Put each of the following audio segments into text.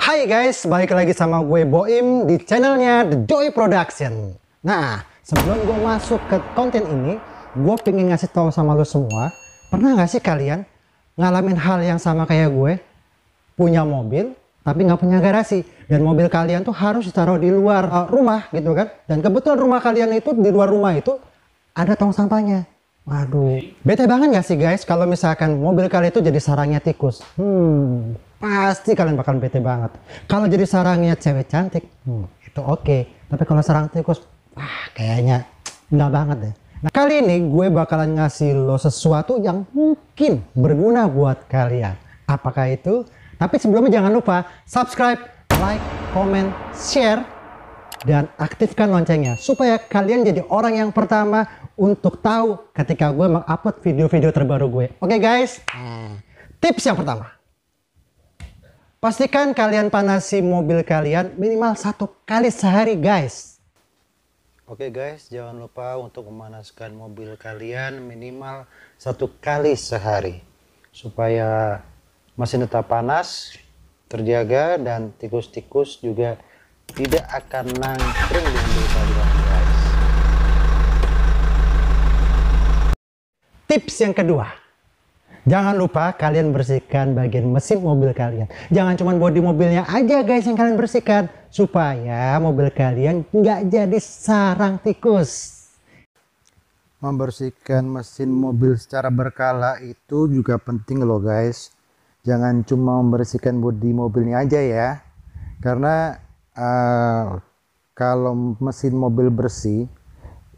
Hai guys, balik lagi sama gue Boim di channelnya The Joy Production. Nah, sebelum gue masuk ke konten ini, gue pengen ngasih tahu sama lo semua, pernah nggak sih kalian ngalamin hal yang sama kayak gue? Punya mobil, tapi nggak punya garasi, dan mobil kalian tuh harus ditaruh di luar rumah gitu kan? Dan kebetulan rumah kalian itu, di luar rumah itu ada tong sampahnya. Waduh, bete banget gak sih guys kalau misalkan mobil kalian itu jadi sarangnya tikus? Pasti kalian bakal bete banget. Kalau jadi sarangnya cewek cantik, itu oke. Tapi kalau sarang tikus, kayaknya enggak banget deh. Nah, kali ini gue bakalan ngasih lo sesuatu yang mungkin berguna buat kalian. Apakah itu? Tapi sebelumnya jangan lupa subscribe, like, comment, share, dan aktifkan loncengnya supaya kalian jadi orang yang pertama untuk tahu ketika gue mengupload video-video terbaru gue. Oke guys, tips yang pertama, pastikan kalian panasi mobil kalian minimal 1 kali sehari guys. Oke guys, jangan lupa untuk memanaskan mobil kalian minimal 1 kali sehari supaya mesin tetap panas, terjaga, dan tikus-tikus juga tidak akan nangkring di mobil kalian guys. Tips yang kedua, jangan lupa kalian bersihkan bagian mesin mobil kalian. Jangan cuma bodi mobilnya aja guys yang kalian bersihkan, supaya mobil kalian nggak jadi sarang tikus. Membersihkan mesin mobil secara berkala itu juga penting loh guys. Jangan cuma membersihkan bodi mobilnya aja ya, karena kalau mesin mobil bersih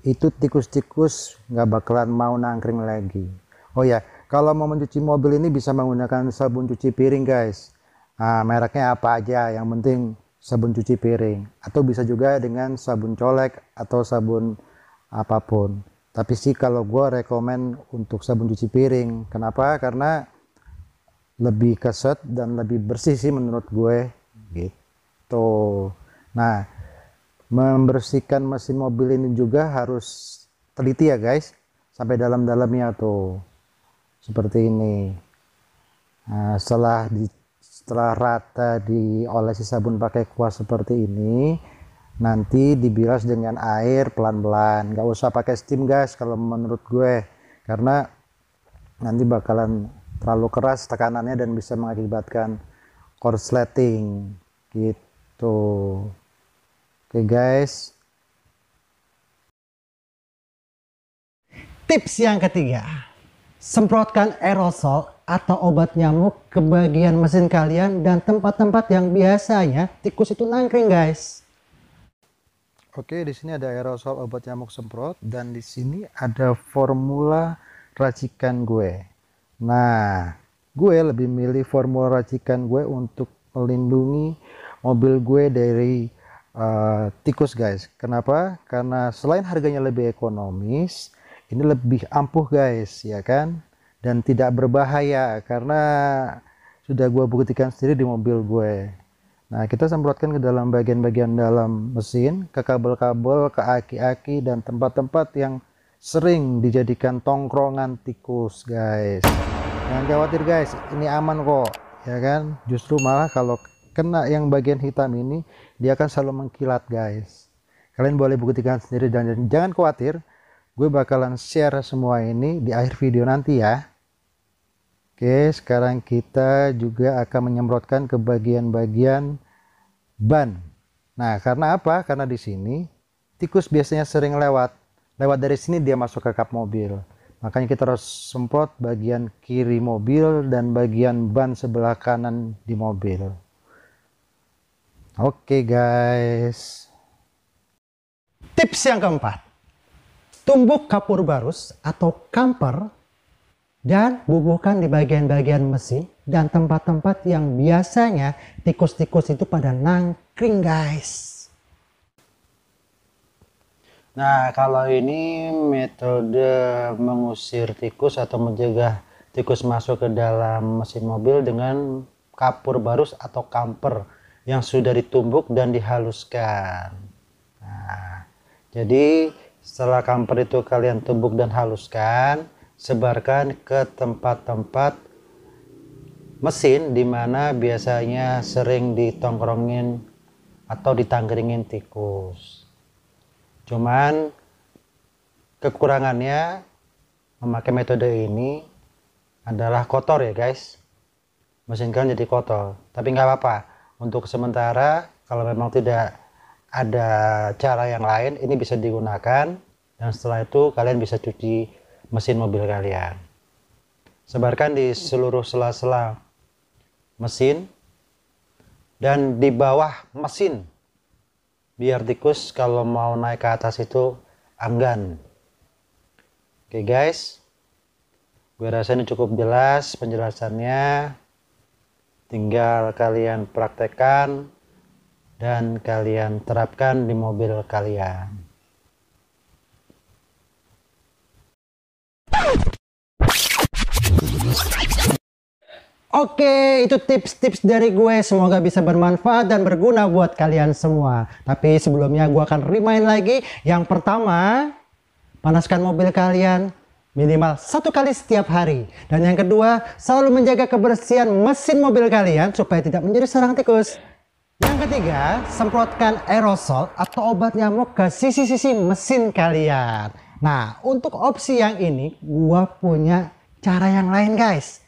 itu tikus-tikus nggak bakalan mau nangkring lagi. Oh ya, kalau mau mencuci mobil ini bisa menggunakan sabun cuci piring guys. Mereknya apa aja, yang penting sabun cuci piring, atau bisa juga dengan sabun colek atau sabun apapun. Tapi sih kalau gue rekomen untuk sabun cuci piring. Kenapa? Karena lebih keset dan lebih bersih sih menurut gue gitu. Nah, membersihkan mesin mobil ini juga harus teliti ya guys, sampai dalam-dalamnya tuh seperti ini. Nah, setelah rata diolesi sabun pakai kuas seperti ini, nanti dibilas dengan air pelan-pelan, nggak usah pakai steam guys kalau menurut gue, karena nanti bakalan terlalu keras tekanannya dan bisa mengakibatkan korsleting gitu. Oke guys, tips yang ketiga, semprotkan aerosol atau obat nyamuk ke bagian mesin kalian dan tempat-tempat yang biasanya tikus itu nangkring guys. Oke, di sini ada aerosol obat nyamuk semprot, dan di sini ada formula racikan gue. Nah, gue lebih milih formula racikan gue untuk melindungi mobil gue dari tikus guys. Kenapa? Karena selain harganya lebih ekonomis, ini lebih ampuh guys, ya kan, dan tidak berbahaya karena sudah gue buktikan sendiri di mobil gue. Nah, kita semprotkan ke dalam bagian-bagian dalam mesin, ke kabel-kabel, ke aki-aki, dan tempat-tempat yang sering dijadikan tongkrongan tikus guys. Jangan khawatir guys, ini aman kok, ya kan. Justru malah kalau kena yang bagian hitam ini, dia akan selalu mengkilat guys. Kalian boleh buktikan sendiri, dan jangan khawatir, gue bakalan share semua ini di akhir video nanti ya. Oke, sekarang kita juga akan menyemprotkan ke bagian-bagian ban. Nah, karena apa? Karena di sini tikus biasanya sering lewat dari sini dia masuk ke kap mobil. Makanya kita harus semprot bagian kiri mobil dan bagian ban sebelah kanan di mobil. Oke guys. Tips yang keempat, tumbuk kapur barus atau kamper dan bubuhkan di bagian-bagian mesin dan tempat-tempat yang biasanya tikus-tikus itu pada nangkring guys. Nah, kalau ini metode mengusir tikus atau mencegah tikus masuk ke dalam mesin mobil dengan kapur barus atau kamper yang sudah ditumbuk dan dihaluskan. Nah, jadi setelah kamper itu kalian tumbuk dan haluskan, sebarkan ke tempat-tempat mesin dimana biasanya sering ditongkrongin atau ditangkringin tikus. Cuman kekurangannya memakai metode ini adalah kotor ya guys, mesin kan jadi kotor. Tapi nggak apa-apa, untuk sementara kalau memang tidak ada cara yang lain ini bisa digunakan, dan setelah itu kalian bisa cuci mesin mobil kalian. Sebarkan di seluruh sela-sela mesin dan di bawah mesin biar tikus kalau mau naik ke atas itu enggan. Oke guys, gue rasa ini cukup jelas penjelasannya, tinggal kalian praktekkan dan kalian terapkan di mobil kalian. Oke, itu tips-tips dari gue. Semoga bisa bermanfaat dan berguna buat kalian semua. Tapi sebelumnya gue akan remind lagi. Yang pertama, panaskan mobil kalian minimal 1 kali setiap hari. Dan yang kedua, selalu menjaga kebersihan mesin mobil kalian supaya tidak menjadi sarang tikus. Yang ketiga, semprotkan aerosol atau obat nyamuk ke sisi-sisi mesin kalian. Nah, untuk opsi yang ini, gue punya cara yang lain guys.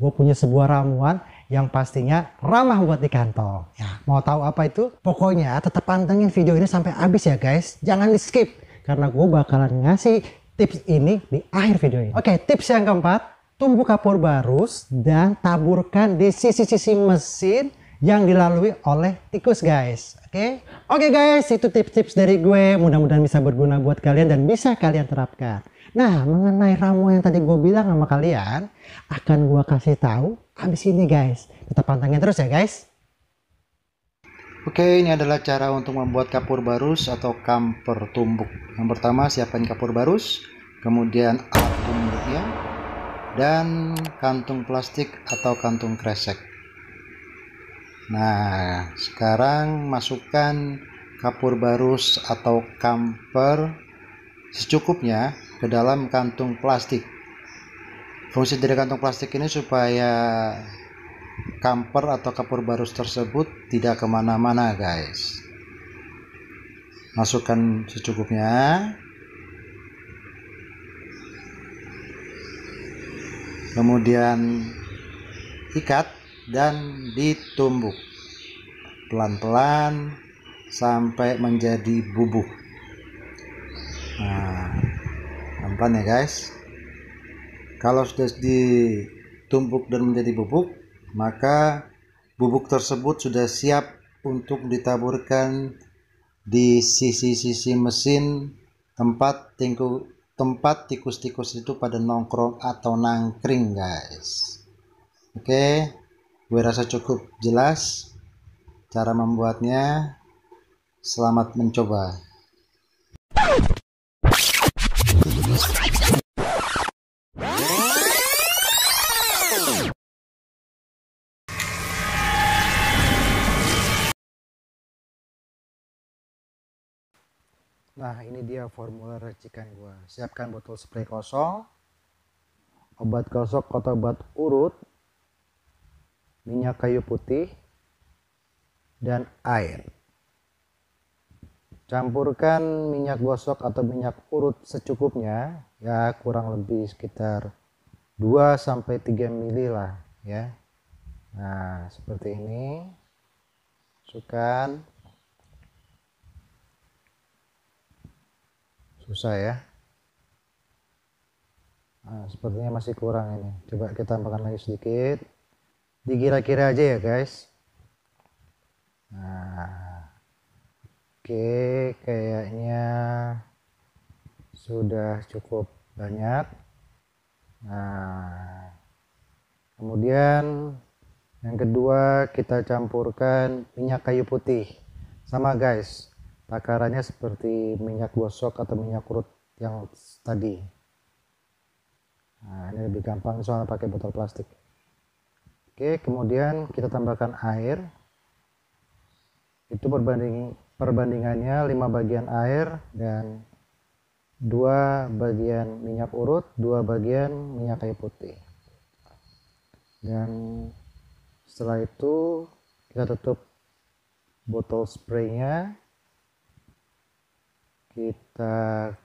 Gue punya sebuah ramuan yang pastinya ramah buat di kantong. Ya, mau tahu apa itu? Pokoknya tetap pantengin video ini sampai habis ya guys. Jangan di skip karena gue bakalan ngasih tips ini di akhir video ini. Oke, tips yang keempat, tumbuk kapur barus dan taburkan di sisi-sisi mesin yang dilalui oleh tikus guys. Oke guys, itu tips-tips dari gue. Mudah-mudahan bisa berguna buat kalian dan bisa kalian terapkan. Nah, mengenai ramuan yang tadi gue bilang sama kalian, akan gue kasih tahu habis ini guys. Tetap pantengin terus ya guys. Oke, ini adalah cara untuk membuat kapur barus atau kamper tumbuk. Yang pertama, siapkan kapur barus, kemudian alat tumbuknya, dan kantung plastik atau kantung kresek. Nah, sekarang masukkan kapur barus atau kamper secukupnya ke dalam kantung plastik. Fungsi dari kantung plastik ini supaya kamper atau kapur barus tersebut tidak kemana-mana guys. Masukkan secukupnya, kemudian ikat dan ditumbuk pelan-pelan sampai menjadi bubuk. Nah, pelan-pelan ya guys. Kalau sudah ditumbuk dan menjadi bubuk, maka bubuk tersebut sudah siap untuk ditaburkan di sisi-sisi mesin tempat tikus-tikus itu pada nongkrong atau nangkring guys. Oke, gue rasa cukup jelas cara membuatnya. Selamat mencoba. Nah, ini dia formula racikan gua. Siapkan botol spray kosong, obat gosok atau obat urut, minyak kayu putih, dan air. Campurkan minyak gosok atau minyak urut secukupnya, ya kurang lebih sekitar 2-3 ml lah ya. Nah, seperti ini. Masukkan. Susah ya. Nah, sepertinya masih kurang ini. Coba kita tambahkan lagi sedikit. Dikira-kira aja ya guys. Nah, oke, kayaknya sudah cukup banyak. Nah, kemudian yang kedua kita campurkan minyak kayu putih. Sama guys, takarannya seperti minyak gosok atau minyak urut yang tadi. Nah, ini lebih gampang soalnya pakai botol plastik. Oke, kemudian kita tambahkan air. Itu perbandingannya 5 bagian air dan 2 bagian minyak urut, 2 bagian minyak kayu putih. Dan Setelah itu kita tutup botol spraynya, kita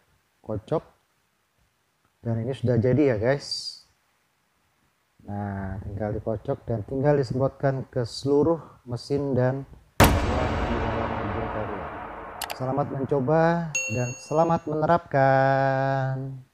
kocok, dan ini sudah jadi ya guys. Nah, tinggal dikocok dan tinggal disemprotkan ke seluruh mesin dan di dalam mobil kalian. Selamat mencoba dan selamat menerapkan.